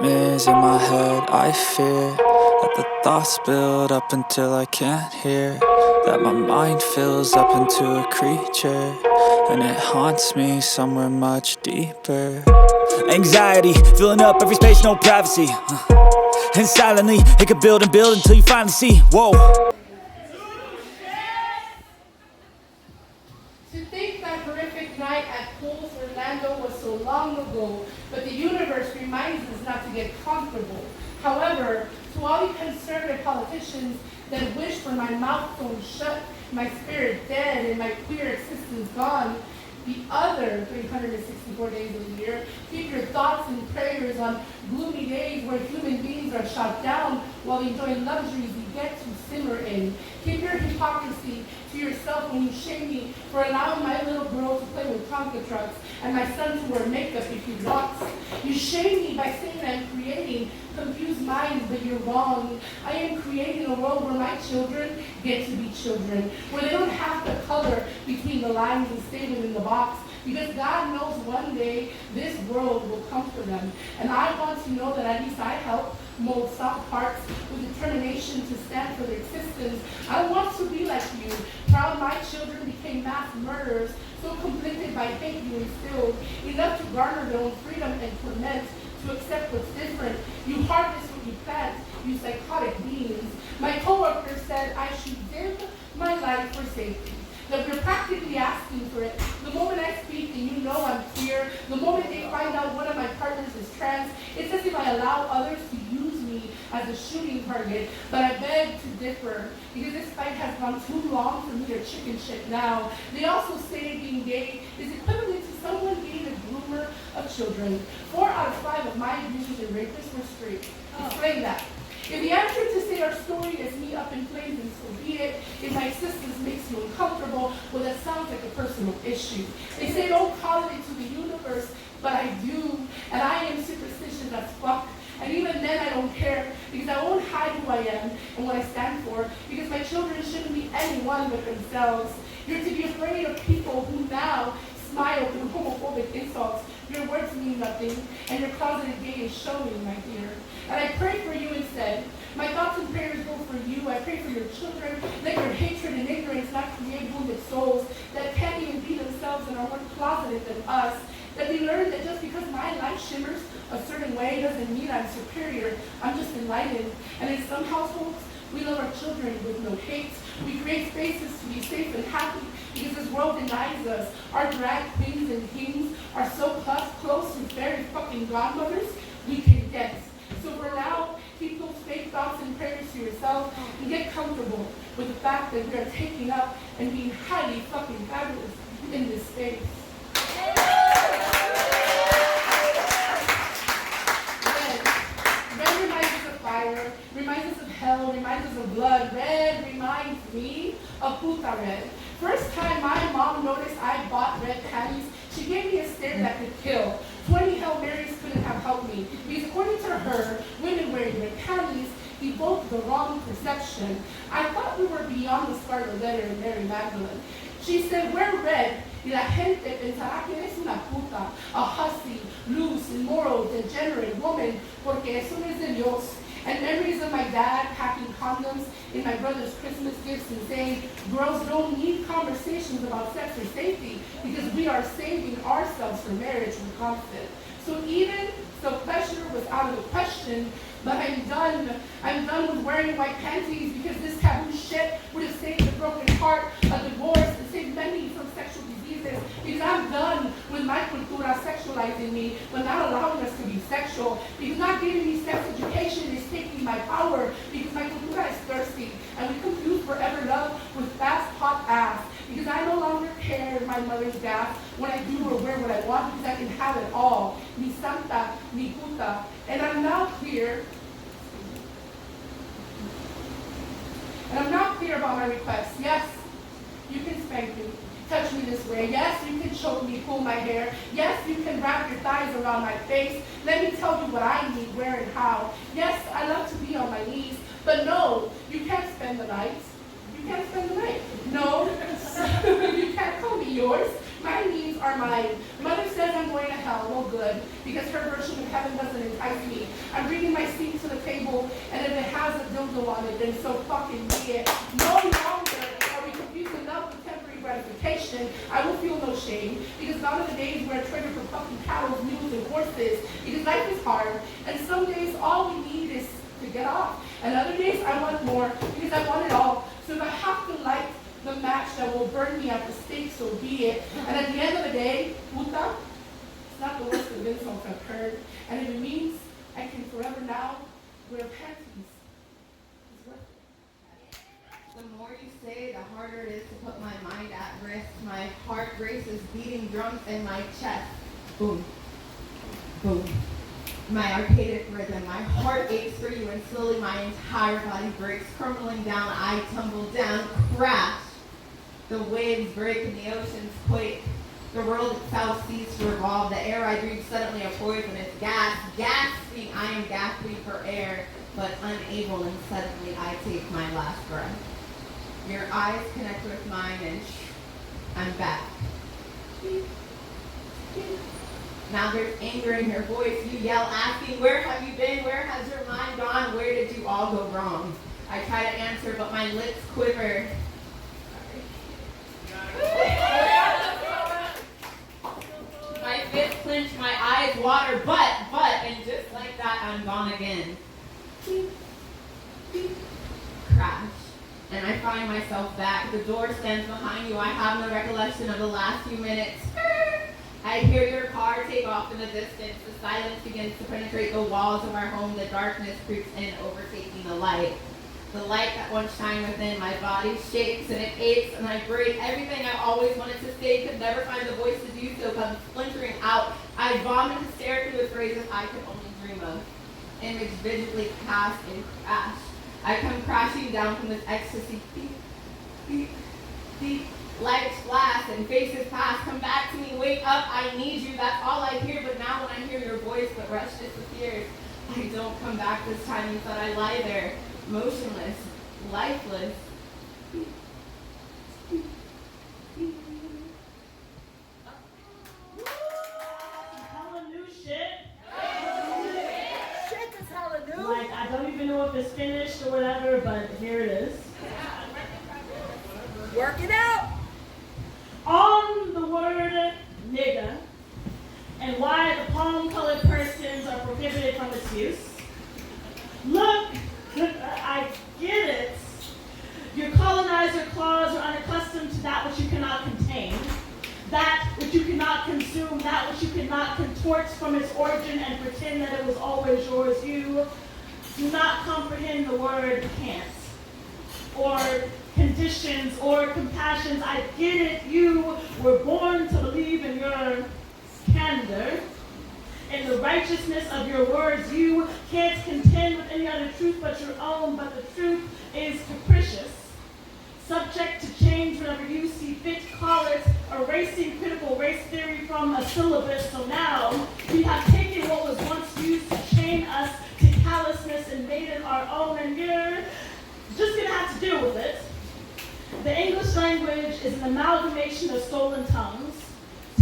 nightmares in my head. I fear that the thoughts build up until I can't hear, that my mind fills up into a creature, and it haunts me somewhere much deeper. Anxiety, filling up every space, no privacy. And silently, it could build and build until you finally see, whoa. To think that horrific night at Pools, Orlando was so long ago, but the universe reminds us not to get comfortable. However, to all you conservative politicians that wish for my mouth thrown shut, my spirit dead, and my queer existence gone, the other 364 days of the year, keep your thoughts and prayers on gloomy days where human beings are shot down while enjoying luxuries you get to simmer in. Keep your hypocrisy to yourself when you shame me for allowing my little girl to play with Tonka trucks and my son to wear makeup if he wants. You shame me by saying I'm creating confused minds, but you're wrong. I am creating a world where my children get to be children, where they don't have to color between the lines and stay within the box, because God knows one day this world will come for them. And I want to know that at least I help mold soft hearts with determination to stand for their existence. I want to be like you, proud my children became mass murderers, so conflicted by hate you instilled, enough to garner their own freedom and torment, to accept what's different. You harvest what you plant, you psychotic beings. My coworker said I should give my life for safety, that we're practically asking for it. The moment I speak and you know I'm queer, the moment they find out one of my partners is trans, it's as if I allow others to use me as a shooting target. But I beg to differ, because this fight has gone too long for me to chicken shit now. They also say being gay is equivalent to someone being a groomer of children. 4 out of 5 of my abusers and rapists were straight. Explain that. If the answer to say our story is me up in flames, and so be it. If my existence makes you uncomfortable, well, that sounds like a personal issue. They say don't call it to the universe, but I do. And I am superstitious as fuck. And even then I don't care, because I won't hide who I am and what I stand for, because my children shouldn't be anyone but themselves. You're to be afraid of people who now smile through homophobic insults. Your words mean nothing, and your closeted gay is showing, my dear. And I pray for you instead. My thoughts and prayers go for you. I pray for your children. Let your hatred and ignorance not create wounded souls that can't even be themselves and are more closeted than us. That we learn that just because my light shimmers a certain way doesn't mean I'm superior. I'm just enlightened. And in some households, we love our children with no hate. We create spaces to be safe and happy, because this world denies us. Our drag queens and kings are so close to fairy fucking godmothers we can get. So for now, keep those fake thoughts and prayers to yourself and get comfortable with the fact that we are taking up and being highly fucking fabulous in this space. Red reminds us of fire, reminds us of hell, reminds us of blood. Red reminds me of puta red. First time my mom noticed I bought red panties, she gave me a stare that could kill. 20 Hail Marys couldn't have helped me, because according to her, women wearing red panties evoked the wrong perception. I thought we were beyond the scarlet letter in Mary Magdalene. She said, wear red, y la gente pensará que eres una puta, a hussy, loose, immoral, degenerate woman, porque eso no es de Dios. And memories of my dad packing condoms in my brother's Christmas gifts and saying, girls don't need conversations about sex or safety because we are saving ourselves for marriage with constant. So even so pleasure was out of the question, but I'm done. I'm done with wearing white panties, because this taboo shit would have saved a broken heart, a divorce, and saved many from sexual diseases. Because I'm done with my cultura sexualizing me, but not allowing us to be sexual. Because not giving me sex education is taking my power, because my cultura is thirsty, and we confuse forever love with fast hot ass. Because I no longer care my mother's gas when I do or wear what I want, because I can have it all. Mi santa, mi puta. And I'm now clear. And I'm not clear about my requests. Yes, you can spank me, touch me this way. Yes, you can choke me, pull my hair. Yes, you can wrap your thighs around my face. Let me tell you what I need, where and how. Yes, I love to be on my knees, but no, you can't spend the night. You can't spend the night. No, you can't call me yours. My needs are are mine. Mother says I'm going to hell, well good, because her version of heaven doesn't entice me. I'm bringing my seat to the table, and if it has a dildo on it, then so fucking be it. No longer are we confusing love with temporary gratification. I will feel no shame, because gone are the days where I trigger for fucking cattle, mules, and horses, because life is hard, and some days all we need is to get off. And other days I want more, because I want it all. So if I have to light the match that will burn me at the stake, so be it. And at the end of the day, puta, it's not the worst of insults I've heard. And if it means I can forever now wear panties, it's worth it. The more you say, the harder it is to put my mind at rest. My heart races beating drums in my chest. Boom, boom. My archaic rhythm, my heart aches for you, and slowly my entire body breaks. Crumbling down, I tumble down, crash. The waves break and the oceans quake. The world itself ceases to revolve. The air I breathe suddenly a poisonous gas. Gasping, I am gasping for air, but unable, and suddenly I take my last breath. Your eyes connect with mine, and I'm back. Now there's anger in your voice. You yell, asking, where have you been? Where has your mind gone? Where did you all go wrong? I try to answer, but my lips quiver. My fists clench, my eyes water, but, and just like that, I'm gone again. Crash. And I find myself back. The door stands behind you. I have no recollection of the last few minutes. I hear your car take off in the distance. The silence begins to penetrate the walls of our home. The darkness creeps in, overtaking the light. The light that once shined within my body shakes and it aches, and I break. Everything I always wanted to say could never find the voice to do so comes splintering out. I vomit hysterically with phrases I could only dream of. Image vividly cast and crash. I come crashing down from this ecstasy. Beep, beep, beep. Lights flash and faces pass. Come back to me, wake up, I need you. That's all I hear, but now when I hear your voice, the rush disappears. I don't come back this time. You thought I lie there, motionless, lifeless. Hella new shit. Shit is hella new. Like, I don't even know if it's finished or whatever, but here it is. Work it out. On the word nigga, and why the palm-colored persons are prohibited from its use. Look, I get it. Your colonizer claws are unaccustomed to that which you cannot contain, that which you cannot consume, that which you cannot contort from its origin and pretend that it was always yours. You do not comprehend the word can't, or conditions, or compassions. I get it. You were born to believe in your candor, in the righteousness of your words. You can't contend with any other truth but your own, but the truth is capricious, subject to change whenever you see fit. Call it erasing critical race theory from a syllabus. So now we have taken what was once used to chain us to callousness and made it our own, and you're just gonna have to deal with it. The English language is an amalgamation of stolen tongues,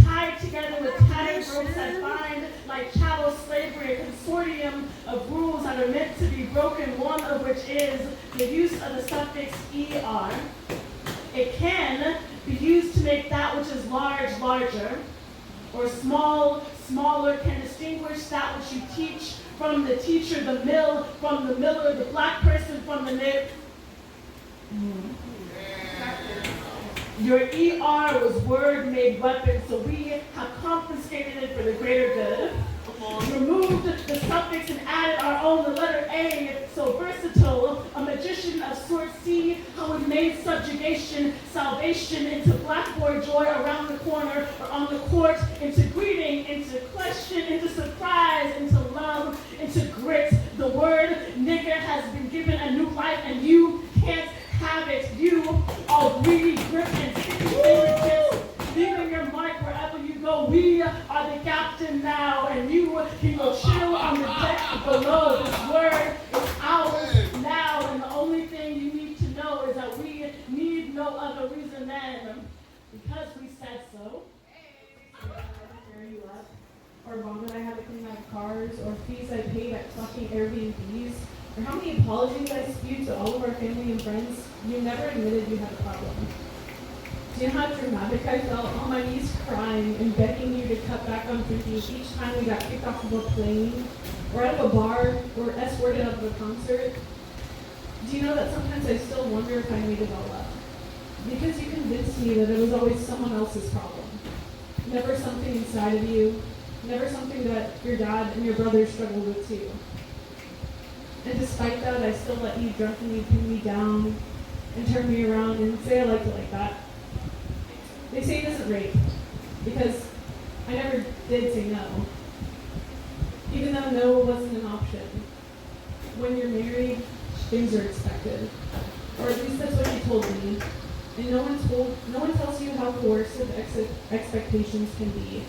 tied together with tattered ropes that bind like chattel slavery, a consortium of rules that are meant to be broken, one of which is the use of the suffix er. It can be used to make that which is large, larger, or small, smaller, can distinguish that which you teach from the teacher, the mill from the miller, the black person from the nib. Your ER was word made weapon, so we have confiscated it for the greater good. Removed the suffix and added our own, the letter A, so versatile, a magician of sorts. See how we made subjugation, salvation into blackboard joy around the corner or on the court, into greeting, into question, into surprise, into love, into grit. The word nigger has been given a new life, and you can't have it. You all greedy, grip, and sticky fingertips, leaving your mark wherever you go. We are the captain now, and you can go chill on the deck below. This word is ours now, and the only thing you need to know is that we need no other reason than because we said so. have cars, or fees I paid at fucking Airbnbs, or how many apologies I spewed to all of our family and friends, you never admitted you had a problem. Do you know how dramatic I felt on my knees crying and begging you to cut back on drinking each time we got kicked off of a plane, or out of a bar, or escorted out of a concert? Do you know that sometimes I still wonder if I made it all up? Because you convinced me that it was always someone else's problem. Never something inside of you, never something that your dad and your brother struggled with too. And despite that, I still let you drunkenly pin me down and turn me around and say I liked it like that. They say it isn't rape, because I never did say no. Even though no wasn't an option. When you're married, things are expected. Or at least that's what you told me. And no one tells you how coercive expectations can be.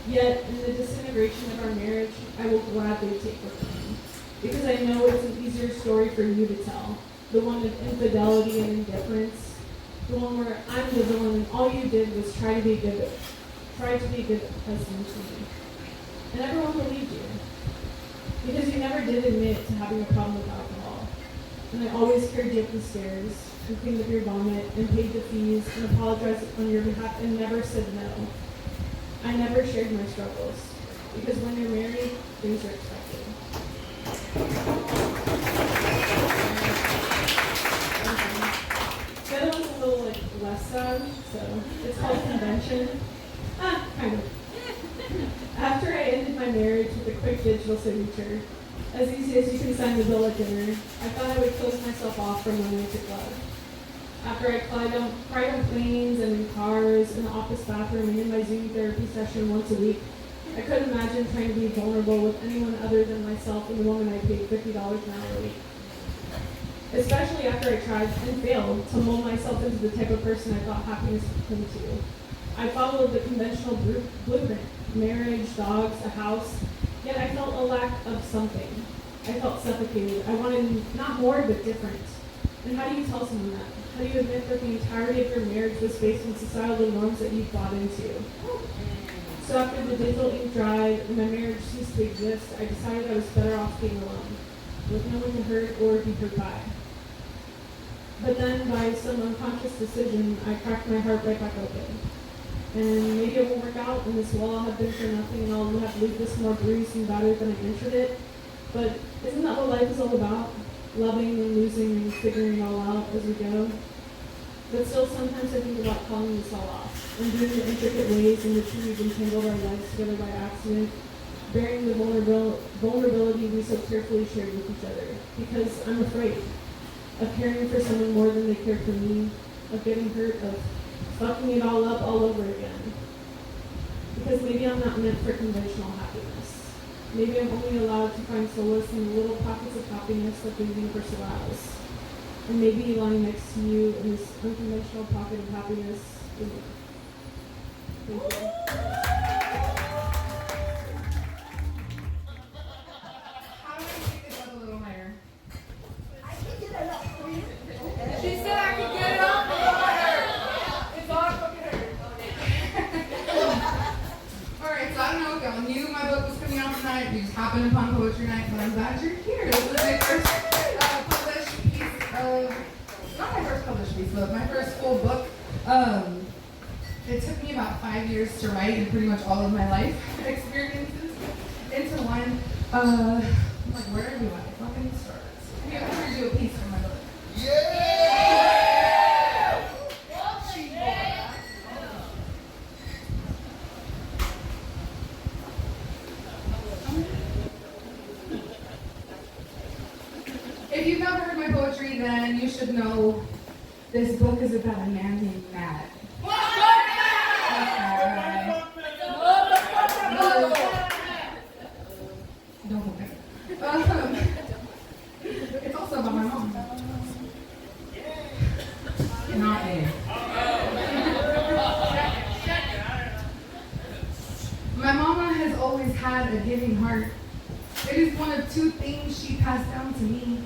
Yet, in the disintegration of our marriage, I will gladly take the blame. Because I know it's an easier story for you to tell. The one of infidelity and indifference. The one where I'm the villain and all you did was try to be a good husband to me. And everyone believed you. Because you never did admit to having a problem with alcohol. And I always carried you up the stairs, and cleaned up your vomit, and paid the fees, and apologized on your behalf, and never said no. I never shared my struggles. Because when you're married, things are expected. The other one's a little less sad, so it's called convention. Kind of. After I ended my marriage with a quick digital signature, as easy as you can sign the bill at dinner, I thought I would close myself off from romantic love. After I cried on planes and in cars, in the office bathroom, and in my Zoom therapy session once a week, I couldn't imagine trying to be vulnerable with anyone other than myself and the woman I paid $50 an hour a week. Especially after I tried and failed to mold myself into the type of person I thought happiness would come to. I followed the conventional blueprint, marriage, dogs, a house, yet I felt a lack of something. I felt suffocated. I wanted not more, but different. And how do you tell someone that? How do you admit that the entirety of your marriage was based on societal norms that you bought into? So after the digital ink dried and my marriage ceased to exist, I decided I was better off being alone, with no one to hurt or be hurt by. But then, by some unconscious decision, I cracked my heart right back open. And maybe it won't work out, and this wall will have been for nothing, and I'll have to leave this more bruised and battered than I entered it. But isn't that what life is all about? Loving and losing and figuring it all out as we go. But still, sometimes I think about calling this all off, and doing the intricate ways in which we've entangled our lives together by accident, bearing the vulnerability we so carefully shared with each other. Because I'm afraid of caring for someone more than they care for me, of getting hurt, of fucking it all up all over again. Because maybe I'm not meant for conventional happiness. Maybe I'm only allowed to find solace in the little pockets of happiness that the universe allows. And maybe lying next to you in this unconventional pocket of happiness is enough. Thank you. How do I take this up a little higher? She said I could get it up higher. It's all fucking hurt. Alright, so I don't know if y'all knew my book was coming out tonight. We just happened upon poetry night, but I'm glad you're here. This is my first published piece of, not my first published piece, but my first full book. It took me about 5 years to write and pretty much all of my life experiences into one. Like, where do I fucking start? Maybe I'm gonna do a piece from my book. If you've never heard my poetry, then you should know this book is about a man named Matt. It's also about my mom. Not me. My mama has always had a giving heart. It is one of two things she passed down to me.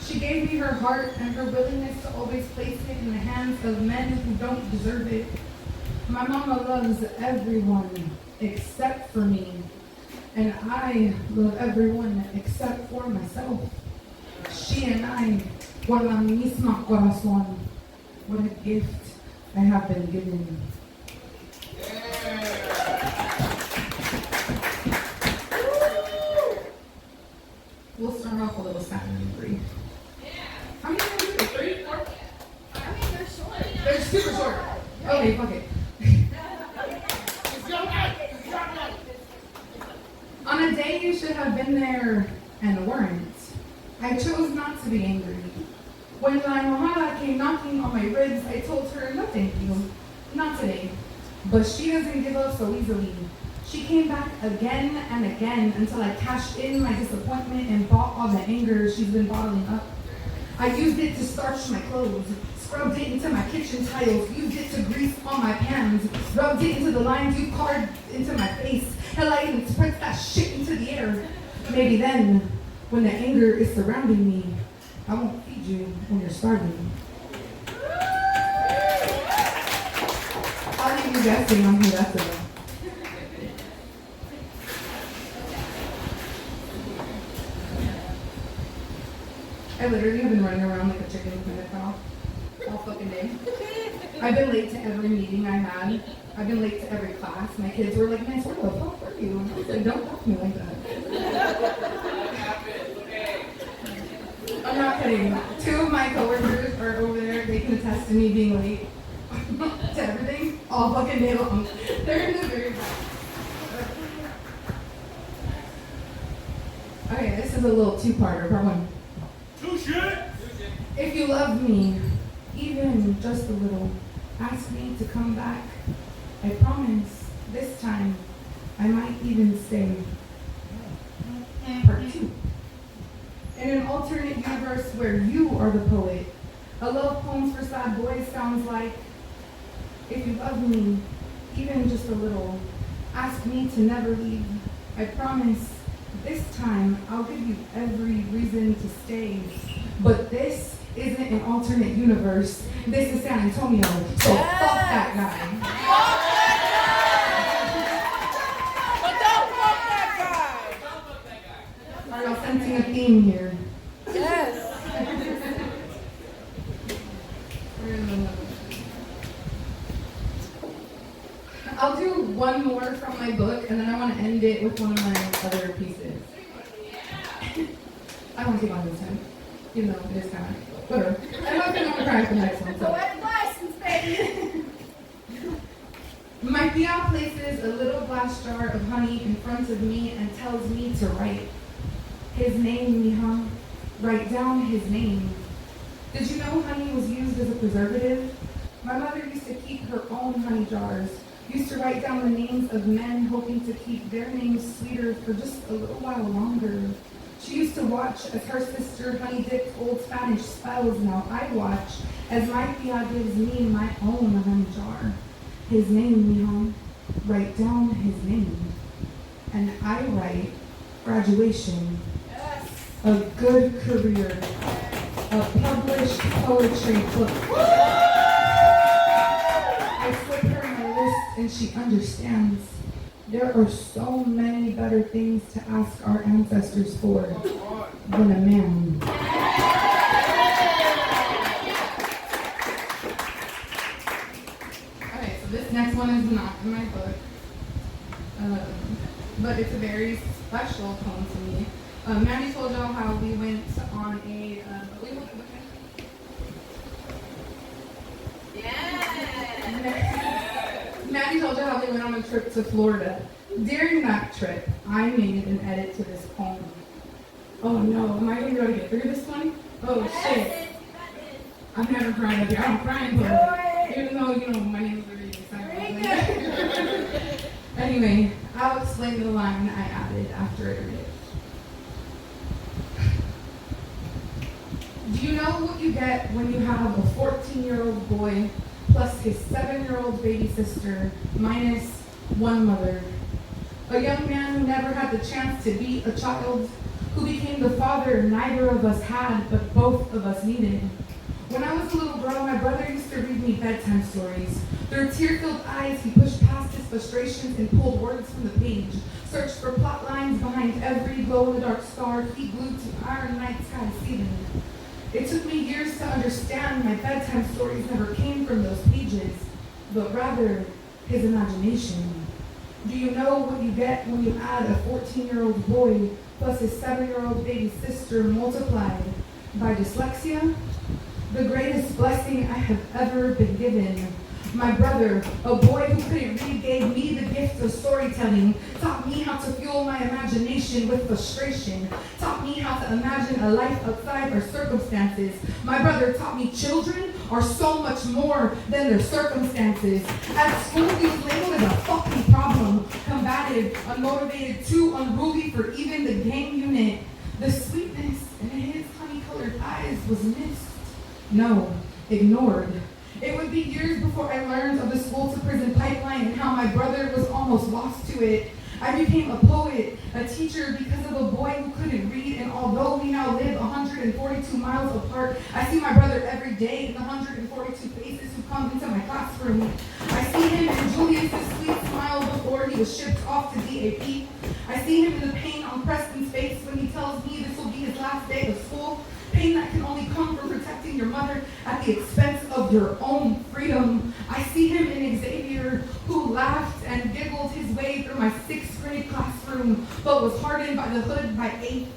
She gave me her heart and her willingness to always place it in the hands of men who don't deserve it. My mama loves everyone except for me. And I love everyone except for myself. She and I, por la misma corazón. What a gift I have been given. We'll start off a little sad and angry. How many are there? 3, 4? I mean, they're short. They're super short. Okay, fuck it. On a day you should have been there and weren't, I chose not to be angry. When La Enojada came knocking on my ribs, I told her, no thank you, not today. But she doesn't give up so easily. She came back again and again until I cashed in my disappointment and bought all the anger she's been bottling up. I used it to starch my clothes, scrubbed it into my kitchen tiles, used it to grease all my pans, rubbed it into the lines you carved into my face. Hell, I even spread that shit into the air. Maybe then, when the anger is surrounding me, I won't feed you when you're starving. I'll leave you guessing on who that's about. I literally have been running around like a chicken with my cow all fucking day. I've been late to every meeting I had. I've been late to every class. My kids were like, man, where the fuck were you? And I was like, don't talk to me like that. I'm not kidding. 2 of my coworkers are over there. They can attest to me being late to everything all fucking day long. They're in the very back. Okay, this is a little 2-parter. Part 1. If you love me, even just a little, ask me to come back. I promise, this time, I might even stay. Part 2. In an alternate universe where you are the poet, a love poems for sad boys sounds like, if you love me, even just a little, ask me to never leave. I promise, this time, I'll give you every reason to stay. But this isn't an alternate universe. This is San Antonio, so fuck that guy. But don't fuck that guy. Are y'all sensing a theme here? Yes. I'll do one more from my book, and then I want to end it with one of my other pieces. I don't want to take on this time, even though it is kind of whatever. I'm not going to cry for the next one. So. License, baby. My tia places a little glass jar of honey in front of me and tells me to write his name, mija. Write down his name. Did you know honey was used as a preservative? My mother used to keep her own honey jars. Used to write down the names of men hoping to keep their names sweeter for just a little while longer. She used to watch as her sister honey-dipped old Spanish spells. Now I watch as my tia gives me my own honey jar. His name, mijo. Write down his name. And I write graduation, a good career, a published poetry book. I slip her my list and she understands. There are so many better things to ask our ancestors for than a man. Okay, so this next one is not in my book, but it's a very special poem to me. Mandy told y'all how we went on a, Mandy told you how they went on a trip to Florida. During that trip, I made an edit to this poem. Oh no, am I going to be able to get through this one? Oh shit. I'm never crying up here. I'm crying here. Even though, you know, my name's already excited. Anyway, I'll explain the line I added after I read it. Do you know what you get when you have a 14-year-old boy plus his 7-year-old baby sister minus one mother? A young man who never had the chance to be a child, who became the father neither of us had, but both of us needed. When I was a little girl, my brother used to to read me bedtime stories. Through tear-filled eyes, he pushed past his frustrations and pulled words from the page, searched for plot lines behind every glow-in-the-dark star he glued to the iron night sky ceiling. It took me years to understand my bedtime stories never came from those pages, but rather his imagination. Do you know what you get when you add a 14-year-old boy plus his 7-year-old baby sister multiplied by dyslexia? The greatest blessing I have ever been given. My brother, a boy who couldn't read, gave me the gift of storytelling, taught me how to fuel my imagination with frustration, taught me how to imagine a life outside our circumstances. My brother taught me children are so much more than their circumstances. At school, he was labeled as a fucking problem, combative, unmotivated, too unruly for even the gang unit. The sweetness in his honey-colored eyes was missed. No, ignored. It would be years before I learned of the school-to-prison pipeline and how my brother was almost lost to it. I became a poet, a teacher because of a boy who couldn't read, and although we now live 142 miles apart, I see my brother every day in the 142 faces who come into my classroom. I see him in Julius's sweet smile before he was shipped off to DAP. I see him in the pain on Preston's face when he tells me this will be his last day of school. Pain that can only come from protecting your mother at the expense of your own freedom. I see him in Xavier, who laughed and giggled his way through my 6th grade classroom, but was hardened by the hood by 8th.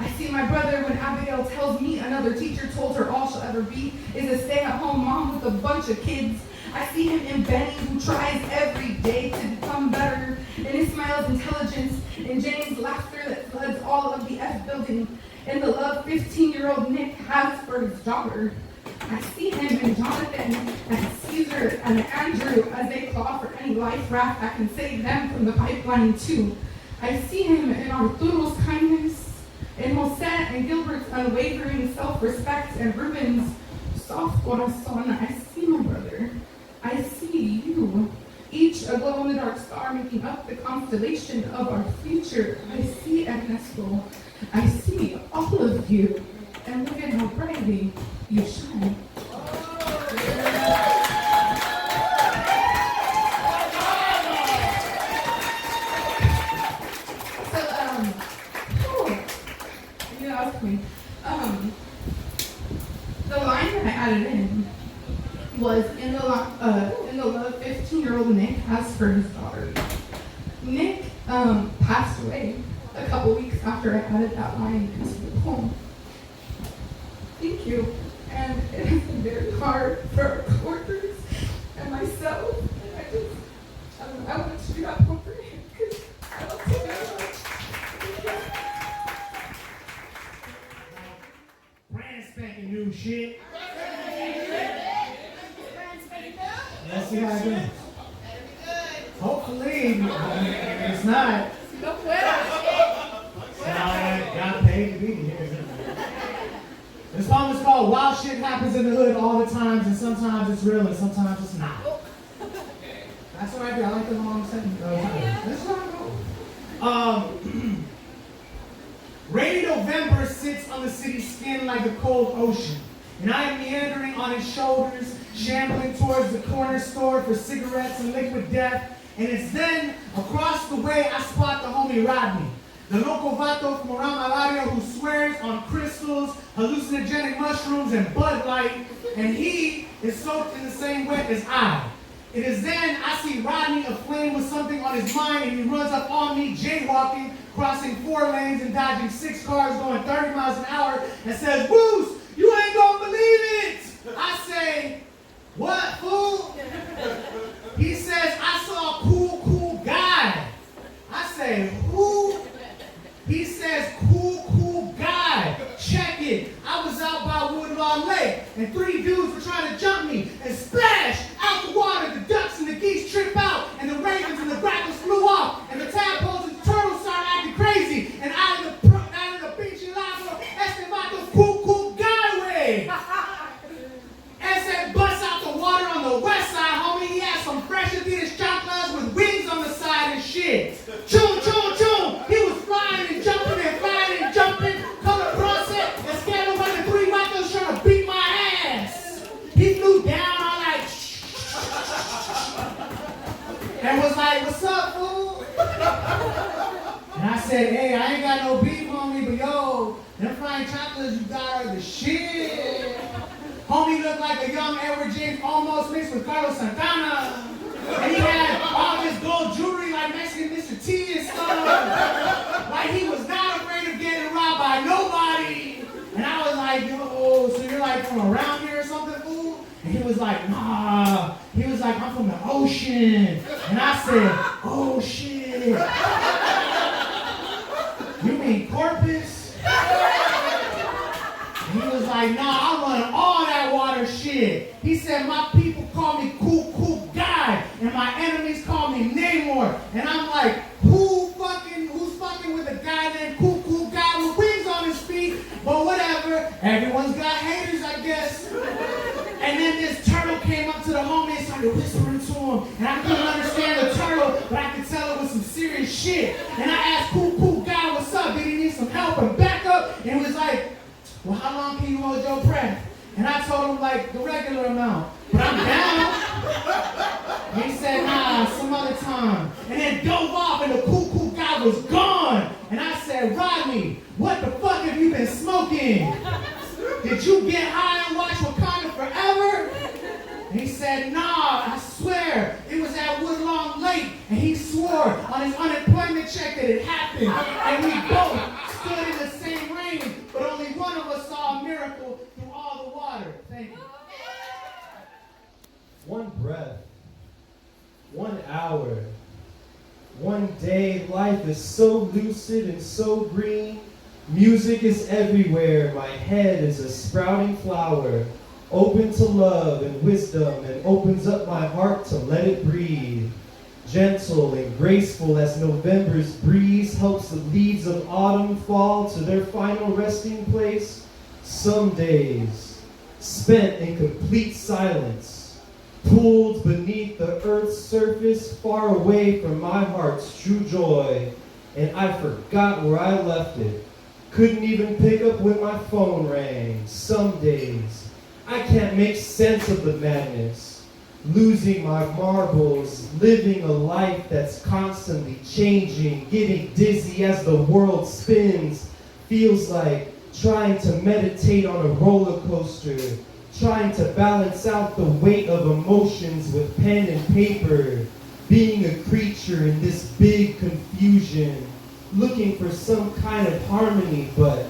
I see my brother when Abigail tells me another teacher told her all she'll ever be is a stay-at-home mom with a bunch of kids. I see him in Benny, who tries every day to become better, in Ismail's intelligence, in James' laughter that floods all of the F building, and the love 15-year-old Nick has for his daughter. I see him in Jonathan and Caesar and Andrew as they claw for any life raft that can save them from the pipeline too. I see him in Arturo's kindness, in Jose and Gilbert's unwavering self-respect, and Ruben's soft corazon. I see my brother. I see you. Each a glow-in-the-dark star making up the constellation of our future. I see Ernesto. I see all of you, and look at how brightly you shine. You asked me. The line that I added in was in the love 15-year-old Nick has for his daughter. Nick passed away a couple weeks after I added that line into the poem. Thank you. And it has been very hard for our coworkers and myself. And I wanted to do that poem for him because I love him very much. Brand spanking new shit. Let's see how it goes. Hopefully, it's not. Got paid to be here. This poem is called Wild Shit Happens in the Hood All the Times, and sometimes it's real and sometimes it's not. That's what I do. I like the long sentence. That's what I go. Rainy November sits on the city's skin like a cold ocean, and I am meandering on its shoulders, shambling towards the corner store for cigarettes and liquid death. And it's then, across the way, I spot the homie Rodney, the local vato from around my area who swears on crystals, hallucinogenic mushrooms, and Bud Light, and he is soaked in the same wet as I. It is then I see Rodney aflame with something on his mind, and he runs up on me, jaywalking, crossing 4 lanes and dodging 6 cars going 30 miles an hour, and says, "Bruce, you ain't gonna believe it!" I say, "What, fool?" He says, "I saw a cool guy." I say, "Who?" He says, cool guy. Check it. I was out by Woodlawn Lake, and 3 dudes were trying to jump me, and splash, out the water, the ducks and the geese trip out, and the ravens and the grackles flew off, and the tadpoles and the turtles started acting crazy, and out of the beach in Lago, este vato cool guy way. Ese bust out the water on the west side, homie. He had some fresh Adidas chocolates with wings on the side and shit. Choom. He was flying and jumping, color process, and scared away the 3 vatos trying to beat my ass. He flew down all like, said, hey, I ain't got no beef on me, but yo, them frying chocolates you got are the shit. Homie looked like a young Edward James almost mixed with Carlos Santana. And he had all this gold jewelry like Mexican Mr. T and stuff. Like he was not afraid of getting robbed by nobody. And I was like, yo, so you're like from around here or something, fool? And he was like, nah. He was like, I'm from the ocean. And I said, oh shit. You mean Corpus? And he was like, nah, I run all that water shit. He said, my people call me cool guy, and my enemies call me Namor. And I'm like, who's fucking with a guy named cool guy with wings on his feet? But whatever, everyone's got haters, I guess. And then this turtle came up to the homie and started whispering to him. And I couldn't understand the turtle, but I could tell it was some serious shit. And I asked cool guy, what's up? Did he need some help and backup? And he was like, well, how long can you hold your breath? And I told him like the regular amount. But I'm down. And he said, nah, some other time. And then dove off and the cool guy was gone. And I said, Rodney, what the fuck have you been smoking? Did you get high and watch Wakanda Forever? And he said, nah, I swear, it was at Woodlawn Lake. And he swore on his unemployment check that it happened. And we both stood in the same rain, but only one of us saw a miracle through all the water. Thank you. One breath, 1 hour, one day. Life is so lucid and so green. Music is everywhere. My head is a sprouting flower, open to love and wisdom, and opens up my heart to let it breathe. Gentle and graceful as November's breeze helps the leaves of autumn fall to their final resting place. Some days, spent in complete silence, pooled beneath the earth's surface, far away from my heart's true joy, and I forgot where I left it. Couldn't even pick up when my phone rang. Some days, I can't make sense of the madness. Losing my marbles, living a life that's constantly changing, getting dizzy as the world spins. Feels like trying to meditate on a roller coaster, trying to balance out the weight of emotions with pen and paper, being a creature in this big confusion, looking for some kind of harmony, but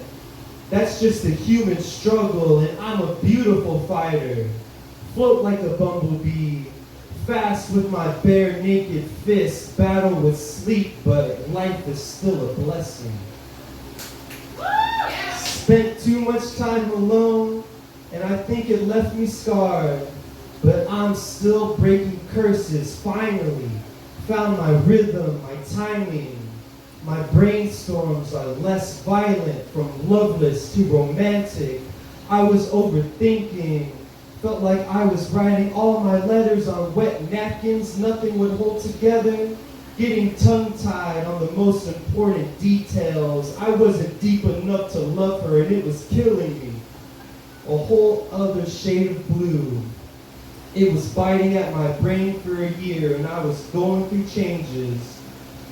that's just a human struggle, and I'm a beautiful fighter. Float like a bumblebee, fast with my bare naked fists, battle with sleep, but life is still a blessing. Spent too much time alone, and I think it left me scarred, but I'm still breaking curses, finally. Found my rhythm, my timing. My brainstorms are less violent, from loveless to romantic. I was overthinking, felt like I was writing all my letters on wet napkins, nothing would hold together. Getting tongue-tied on the most important details. I wasn't deep enough to love her, and it was killing me. A whole other shade of blue. It was biting at my brain for a year, and I was going through changes.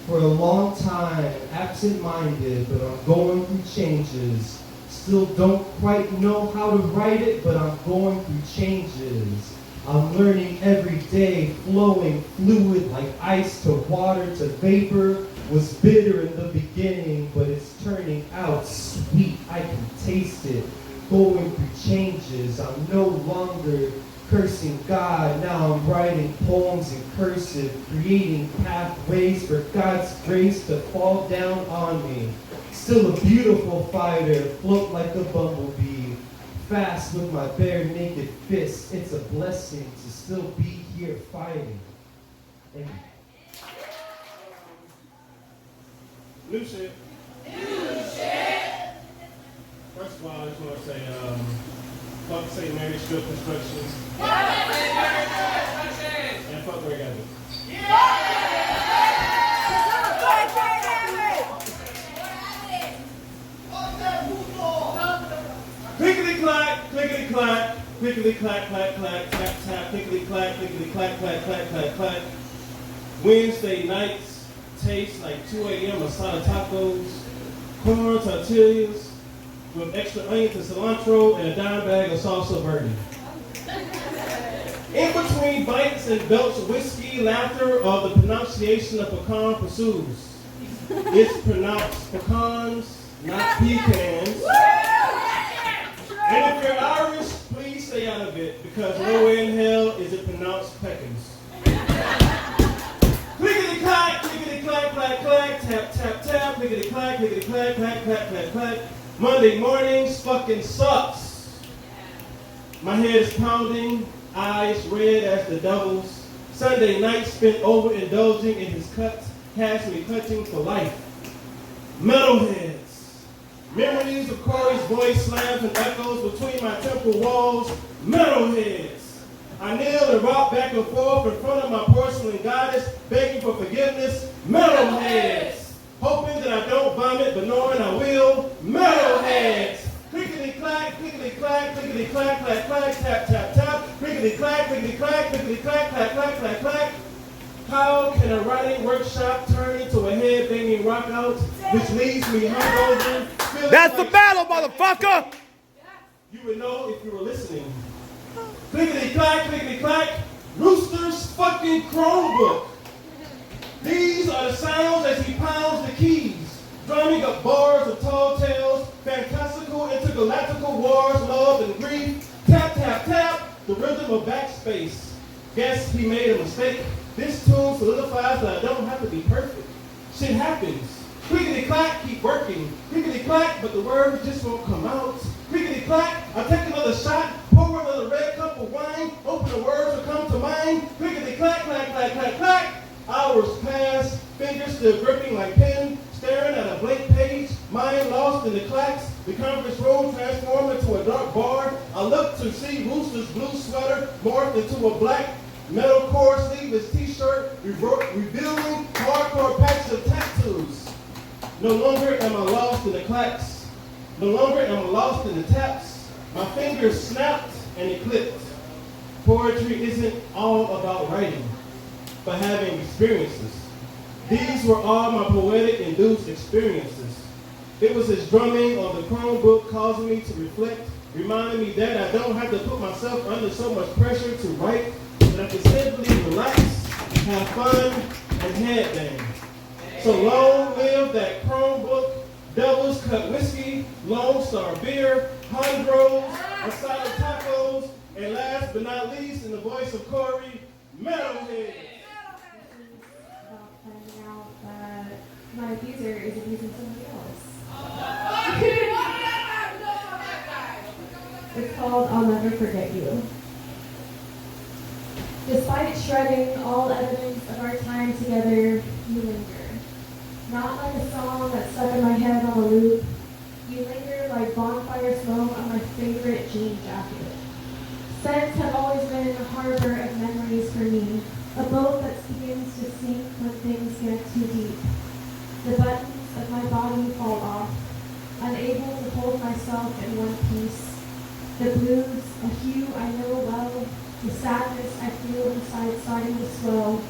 For a long time, absent-minded, but I'm going through changes. Still don't quite know how to write it, but I'm going through changes. I'm learning every day, flowing fluid like ice to water to vapor. Was bitter in the beginning, but it's turning out sweet. I can taste it. Going through changes. I'm no longer cursing God. Now I'm writing poems in cursive, creating pathways for God's grace to fall down on me. Still a beautiful fighter, float like a bumblebee, fast with my bare naked fists. It's a blessing to still be here fighting. Thank you. New shit. First of all, I just want to say, fuck St. Mary's Strip Constructions. And fuck Origami. Clickety clack, clickety clack, clickety clack, clack, clack, tap, tap, clickety clack, clack, clack, clack, clack, clack. Wednesday nights, tastes like 2 a.m. masala tacos, corn tortillas with extra onions and cilantro, and a dime bag of salsa verde. In between bites and belch whiskey, laughter of the pronunciation of pecan pursues. It's pronounced pecans, not pecans. And if you're Irish, please stay out of it, because nowhere in hell is it pronounced peckins. Clickety clack, clickety clack, clack, clack, tap, tap, tap, clickety clack, clickety clack, clack, clack, clack, clack. Monday mornings fucking sucks. My head is pounding, eyes red as the devil's. Sunday night spent overindulging in his cut has me clutching for life. Metalheads. Memories of Corey's voice slams and echoes between my temple walls. Metalheads. I kneel and rock back and forth in front of my porcelain goddess, begging for forgiveness. Metalheads. Hoping that I don't vomit, but knowing I will. Metalheads. Clickety clack, clickety clack, clickety clack, clack, clack, tap, tap, tap. Clickety clack, clickety clack, clickety clack, clack, clack, clack, clack. How can a writing workshop turn into a head-banging rock out, which leaves me hungover? That's the battle, motherfucker! You would know if you were listening. Clickety clack, Rooster's fucking Chromebook. These are the sounds as he pounds the keys, drumming up bars of tall tales, fantastical intergalactical wars, love and grief. Tap, tap, tap, the rhythm of backspace. Guess he made a mistake. This tune solidifies that I don't have to be perfect. Shit happens. Clickety clack, keep working. Clickety clack, but the words just won't come out. Clickety clack, I take another shot, pour another red cup of wine, hoping the words will come to mind. Clickety clack, clack, clack, clack, clack. Hours pass, fingers still gripping like pen, staring at a blank page, mind lost in the clacks. The conference room transformed into a dark bar. I look to see Rooster's blue sweater morphed into a black MandyCore sleeveless t-shirt, revealing hardcore patches of tattoos. No longer am I lost in the clacks. No longer am I lost in the taps. My fingers snapped and eclipsed. Poetry isn't all about writing, but having experiences. These were all my poetic-induced experiences. It was his drumming on the Chromebook causing me to reflect, reminding me that I don't have to put myself under so much pressure to write, but I can simply relax, have fun, and headbang. So long live that Chromebook, Devil's Cut Whiskey, Lone Star Beer, Hondros, Asada Tacos, and last but not least, in the voice of Corey, Metalhead. About finding out that my abuser is abusing somebody else. It's called I'll Never Forget You. Despite shredding all evidence of our time together, you linger. Not like a song that's stuck in my head on a loop. You linger like bonfire smoke on my favorite jean jacket. Scents have always been a harbor of memories for me. A boat that begins to sink when things get too deep. The buttons of my body fall off, unable to hold myself in one piece. The blues, a hue I know well, the sadness I feel inside starting to swell.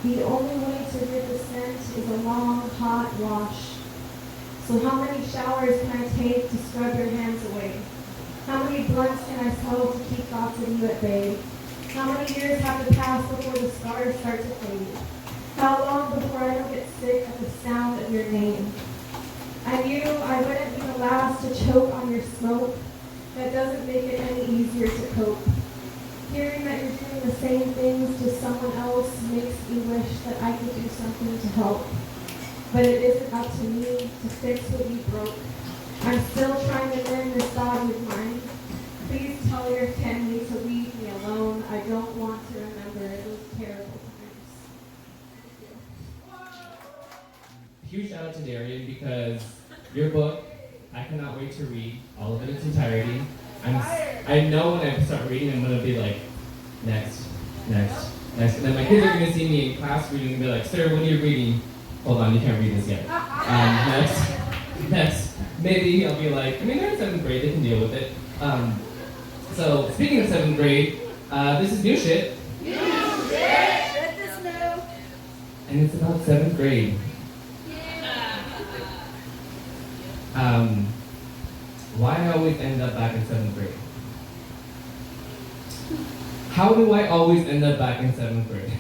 The only way to rid the scent is a long, hot wash. So how many showers can I take to scrub your hands away? How many blunts can I smoke to keep thoughts of you at bay? How many years have to pass before the scars start to fade? How long before I don't get sick of the sound of your name? I knew I wouldn't be the last to choke on your smoke. That doesn't make it any easier to cope. Hearing that you're doing the same things to someone else makes me wish that I could do something to help. But it isn't up to me to fix what you broke. I'm still trying to mend this body of mine. Please tell your family to leave me alone. I don't want to remember those terrible times. Huge shout out to Darian because your book, I cannot wait to read all of it in its entirety. I know when I start reading, I'm going to be like, next. And then my kids are going to see me in class reading and be like, sir, what are you reading? Hold on, you can't read this yet. Next. Maybe I'll be like, I mean, they're in 7th grade, they can deal with it. So, speaking of 7th grade, this is new shit. New shit! Let this know. and it's about 7th grade. Why I always end up back in 7th grade? How do I always end up back in 7th grade?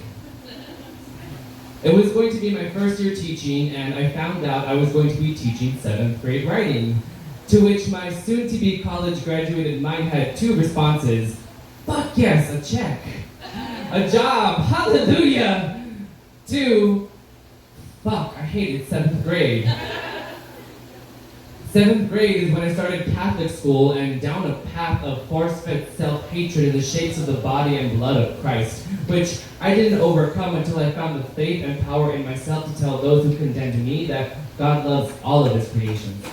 It was going to be my first year teaching, and I found out I was going to be teaching 7th grade writing, to which my soon-to-be college-graduated mind had 2 responses. Fuck yes, a check. A job, hallelujah. 2, fuck, I hated 7th grade. 7th grade is when I started Catholic school and down a path of force-fed self-hatred in the shapes of the body and blood of Christ, which I didn't overcome until I found the faith and power in myself to tell those who condemned me that God loves all of his creations.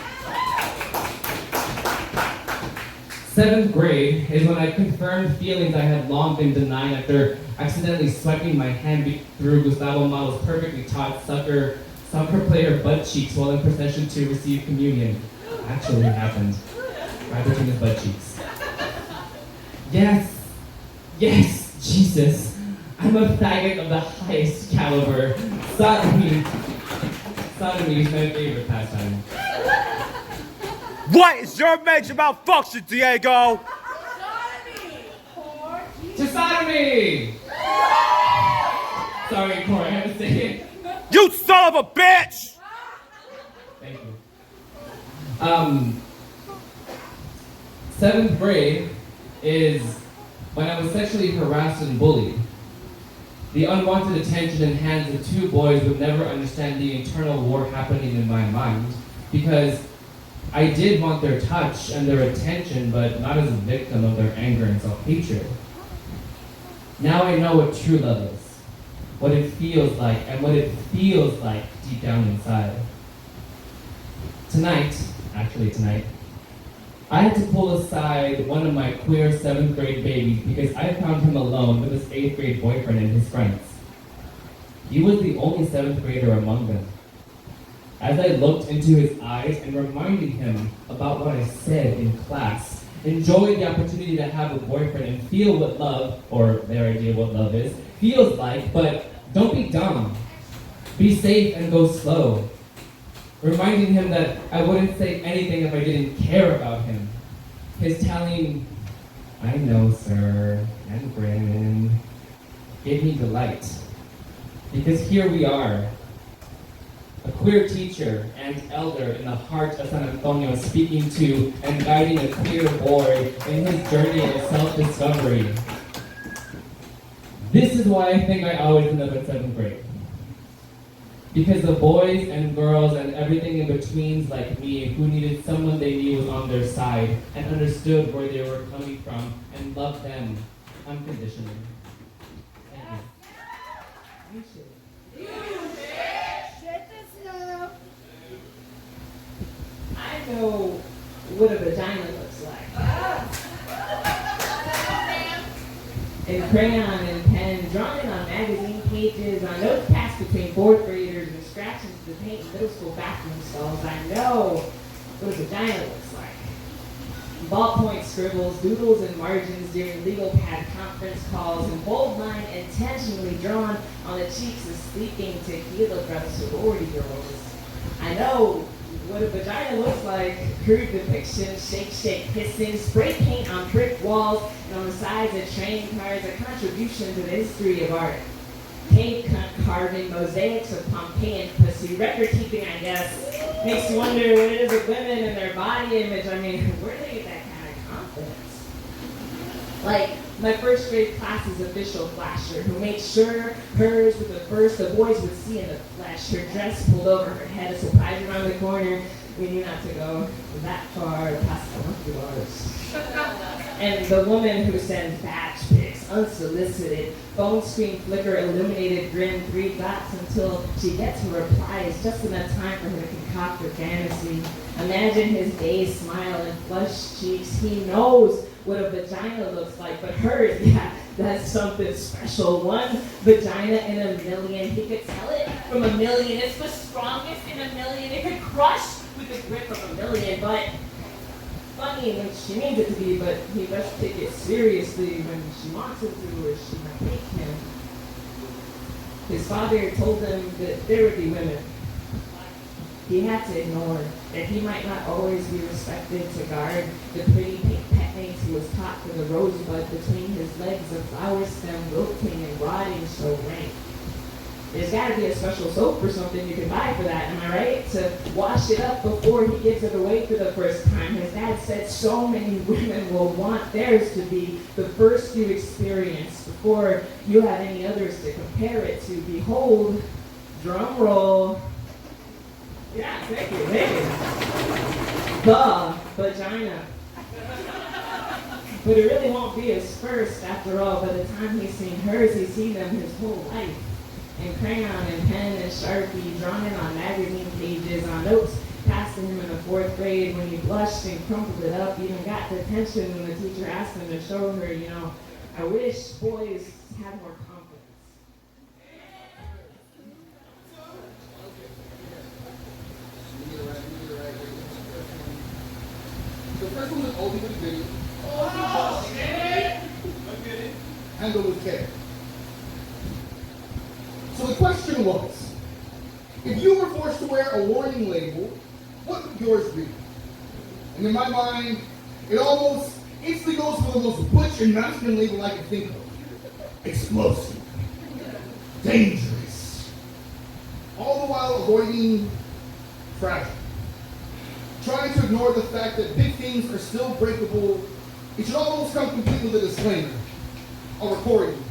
7th grade is when I confirmed feelings I had long been denying after accidentally swiping my hand through Gustavo Mado's perfectly taught soccer player butt cheeks while in procession to receive communion. Actually happened. Right between his butt cheeks. Yes, Jesus. I'm a faggot of the highest caliber. Sodomy is my favorite pastime. What is your major malfunction, Diego? To sodomy! Sorry, Corey, I had to say it. You son of a bitch! Thank you. 7th grade is when I was sexually harassed and bullied. The unwanted attention and hands of 2 boys would never understand the internal war happening in my mind, because I did want their touch and their attention, but not as a victim of their anger and self-hatred. Now I know what true love is, what it feels like, and what it feels like deep down inside. Tonight, I had to pull aside one of my queer 7th grade babies because I found him alone with his 8th grade boyfriend and his friends. He was the only 7th grader among them. As I looked into his eyes and reminded him about what I said in class, enjoy the opportunity to have a boyfriend and feel what love, or their idea of what love is, feels like, but don't be dumb. Be safe and go slow. Reminding him that I wouldn't say anything if I didn't care about him. His telling, I know, sir, and Brandon, gave me delight. Because here we are, a queer teacher and elder in the heart of San Antonio, speaking to and guiding a queer boy in his journey of self-discovery. This is why I think I always end up in 7th grade. Because the boys and girls and everything in betweens like me who needed someone they knew was on their side and understood where they were coming from and loved them unconditionally. Thank you. I know what a vagina looks like. In crayon and pen, drawn in on magazine pages, on notes passed between 4th graders, and scratches to paint in middle school bathroom stalls. I know what a vagina looks like. Ballpoint scribbles, doodles, and margins during legal pad conference calls, and bold line intentionally drawn on the cheeks of sleeping tequila from sorority girls. I know what a vagina looks like. Crude depictions, shake, pissing, spray paint on brick walls, and on the sides of train cars, a contribution to the history of art. Paint carving, mosaics of Pompeian pussy, record keeping, I guess. Makes you wonder what it is with women and their body image. I mean, where do they get that kind of confidence? Like, my 1st grade class's official flasher, who made sure hers was the first the boys would see in the flesh. Her dress pulled over her head, a surprise around the corner. We knew not to go that far past the monkey bars. And the woman who sends batch pics, unsolicited, phone screen flicker, illuminated grin, 3 dots until she gets her replies just enough time for her to concoct her fantasy. Imagine his dazed smile and flushed cheeks. He knows what a vagina looks like, but hers, yeah, that's something special. One vagina in a million. He could tell it from a million. It's the strongest in a million. It could crush with the grip of a million, but funny when she needs it to be, but he must take it seriously when she wants it to, or she might hate him. His father told him that there would be women. He had to ignore that he might not always be respected to guard the pretty pink pet names he was taught for the rosebud between his legs, a flower stem wilting and rotting so rank. There's got to be a special soap or something you can buy for that, am I right? To wash it up before he gives it away for the first time. His dad said so many women will want theirs to be the first you experience before you have any others to compare it to. Behold, drum roll. Yeah, thank you. The vagina. But it really won't be his first after all. By the time he's seen hers, he's seen them his whole life. In crayon and pen and Sharpie, drawn in on magazine pages, on notes passed to him in the 4th grade when he blushed and crumpled it up, even got detention when the teacher asked him to show her, you know, I wish boys had more confidence. The first one was oldie but goodie. Oh, shit! Handle with care. So the question was, if you were forced to wear a warning label, what would yours be? And in my mind, it almost instantly goes for the most butch and masculine label I can think of. Explosive. Dangerous. All the while avoiding fragile. Trying to ignore the fact that big things are still breakable, it should almost come complete with a disclaimer, a recording,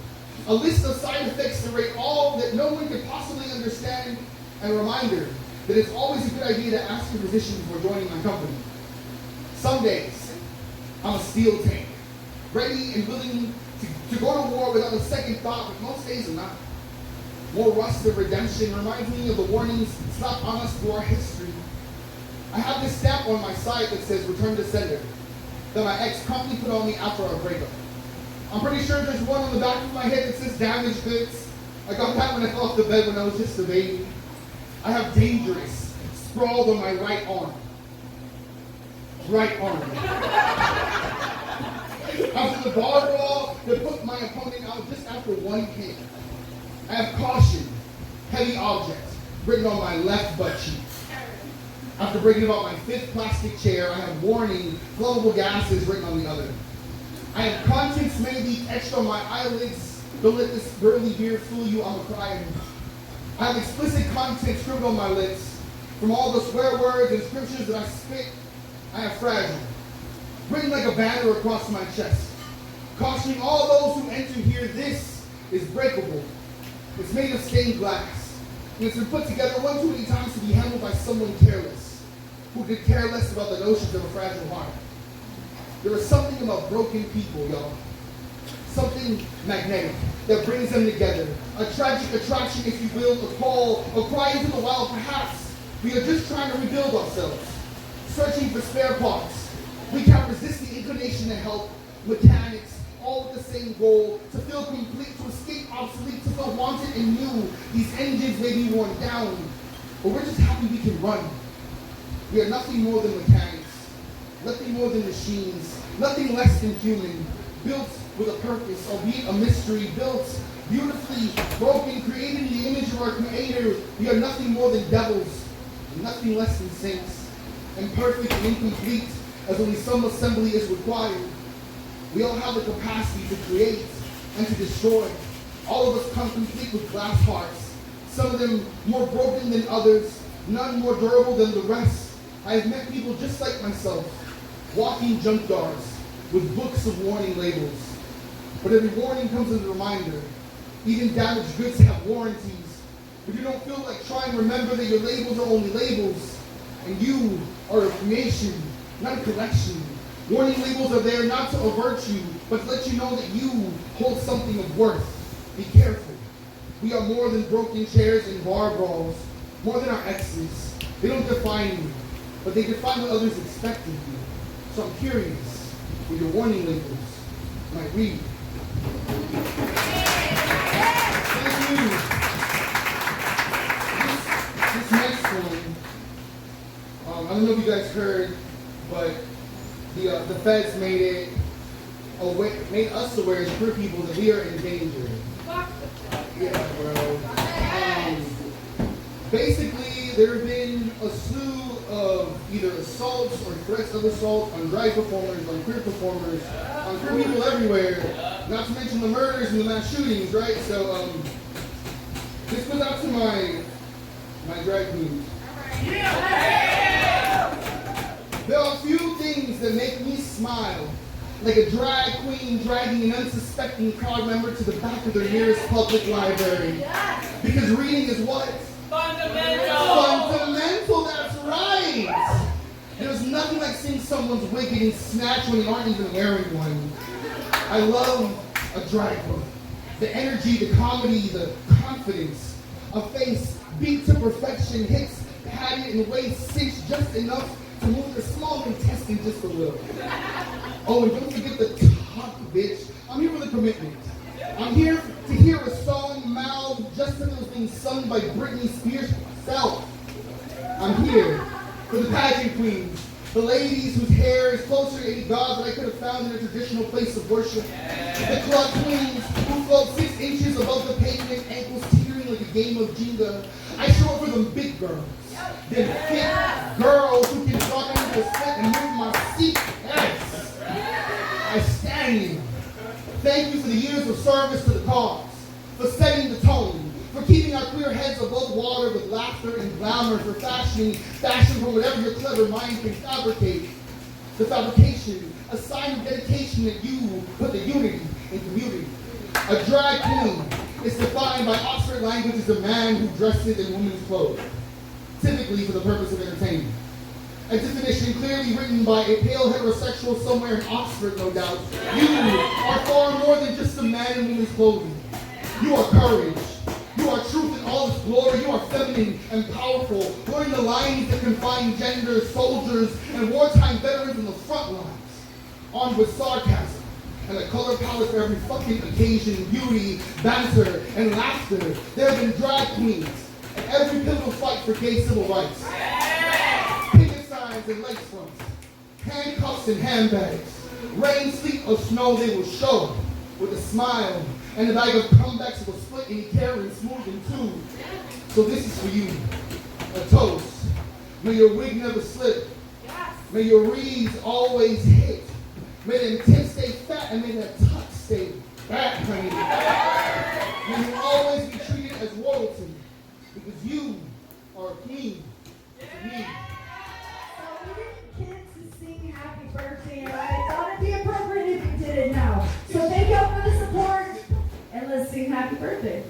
a list of side effects to rate all that no one could possibly understand, and a reminder that it's always a good idea to ask your physician before joining my company. Some days, I'm a steel tank, ready and willing to go to war without a second thought, but most days I'm not. More rust of redemption reminds me of the warnings slapped on us through our history. I have this stamp on my side that says return to sender, that my ex promptly put on me after our breakup. I'm pretty sure there's one on the back of my head that says damaged goods. I got that when I fell off the bed when I was just a baby. I have dangerous sprawled on my right arm. Right arm. After the bar brawl that put my opponent out just after one hit. I have caution, heavy object, written on my left butt cheek. After breaking about my 5th plastic chair, I have warning, flammable gases written on the other. I have contents maybe etched on my eyelids. Don't let this burly beard fool you, I'm a crying. I have explicit content scribbled on my lips. From all the swear words and scriptures that I spit, I have fragile, written like a banner across my chest. Cautioning all those who enter here, this is breakable. It's made of stained glass. And it's been put together one too many times to be handled by someone careless, who could care less about the notions of a fragile heart. There is something about broken people, y'all. Something magnetic that brings them together. A tragic attraction, if you will, a call, a cry into the wild. Perhaps we are just trying to rebuild ourselves, searching for spare parts. We can't resist the inclination to help. Mechanics, all with the same goal, to feel complete, to escape obsolete, to feel wanted and new. These engines may be worn down, but we're just happy we can run. We are nothing more than mechanics, nothing more than machines, nothing less than human, built with a purpose, albeit a mystery, built beautifully, broken, created in the image of our Creator. We are nothing more than devils, and nothing less than saints, imperfect and incomplete, as only some assembly is required. We all have the capacity to create and to destroy. All of us come complete with glass hearts, some of them more broken than others, none more durable than the rest. I have met people just like myself, walking junkyards with books of warning labels. But every warning comes as a reminder. Even damaged goods have warranties. If you don't feel like trying, remember that your labels are only labels, and you are a creation, not a collection. Warning labels are there not to avert you, but to let you know that you hold something of worth. Be careful. We are more than broken chairs and bar brawls, more than our exes. They don't define you, but they define what others expect of you. So I'm curious what your warning labels might read. Thank you. This next one, I don't know if you guys heard, but the feds made us aware as queer people that we are in danger. Yeah, bro. Basically, there have been a slew of either assaults or threats of assault on drag performers, on queer performers, on queer people everywhere. Not to mention the murders and the mass shootings, right? So, this goes out to my drag queens. There are a few things that make me smile, like a drag queen dragging an unsuspecting crowd member to the back of their nearest public library. Because reading is what? Fundamental, that's right! There's nothing like seeing someone's wig getting snatched when they aren't even wearing one. I love a drag queen. The energy, the comedy, the confidence. A face beat to perfection, hips padded and waist cinched just enough to move the small intestine just a little. Oh, and don't forget the talk, bitch. I'm here for the commitment. I'm here to hear a song mouthed just as it was being sung by Britney Spears herself. I'm here for the pageant queens, the ladies whose hair is closer to any god that I could have found in a traditional place of worship. The club queens who float 6 inches above the pavement, ankles teetering like a game of Jenga. I show up for them big girls. Them fit girls who can drop into a split and move my seat. Yes. I stand you. Thank you for the years of service to the cause, for setting the tone, for keeping our queer heads above water with laughter and glamour, for fashion from whatever your clever mind can fabricate. The fabrication, a sign of dedication that you put the unity in community. A drag queen is defined by Oxford language as a man who dresses in women's clothes, typically for the purpose of entertainment. A definition clearly written by a pale heterosexual somewhere in Oxford, no doubt. You are far more than just a man in women's clothing. You are courage. You are truth in all its glory. You are feminine and powerful, blurring the lines that confine genders, soldiers, and wartime veterans in the front lines. Armed with sarcasm and a color palette for every fucking occasion, beauty, banter, and laughter. There have been drag queens at every pivotal fight for gay civil rights. And lace fronts, handcuffs and handbags. Rain, sleet, or snow, they will show with a smile and a bag of comebacks that will split any care and smooth in two. So this is for you, a toast. May your wig never slip. May your wreaths always hit. May the intent stay fat and may that tuck stay fat, honey. May you always be treated as royalty because you are a queen to me. Happy birthday, and I thought it'd be appropriate if you did it now. So thank y'all for the support, and let's sing happy birthday.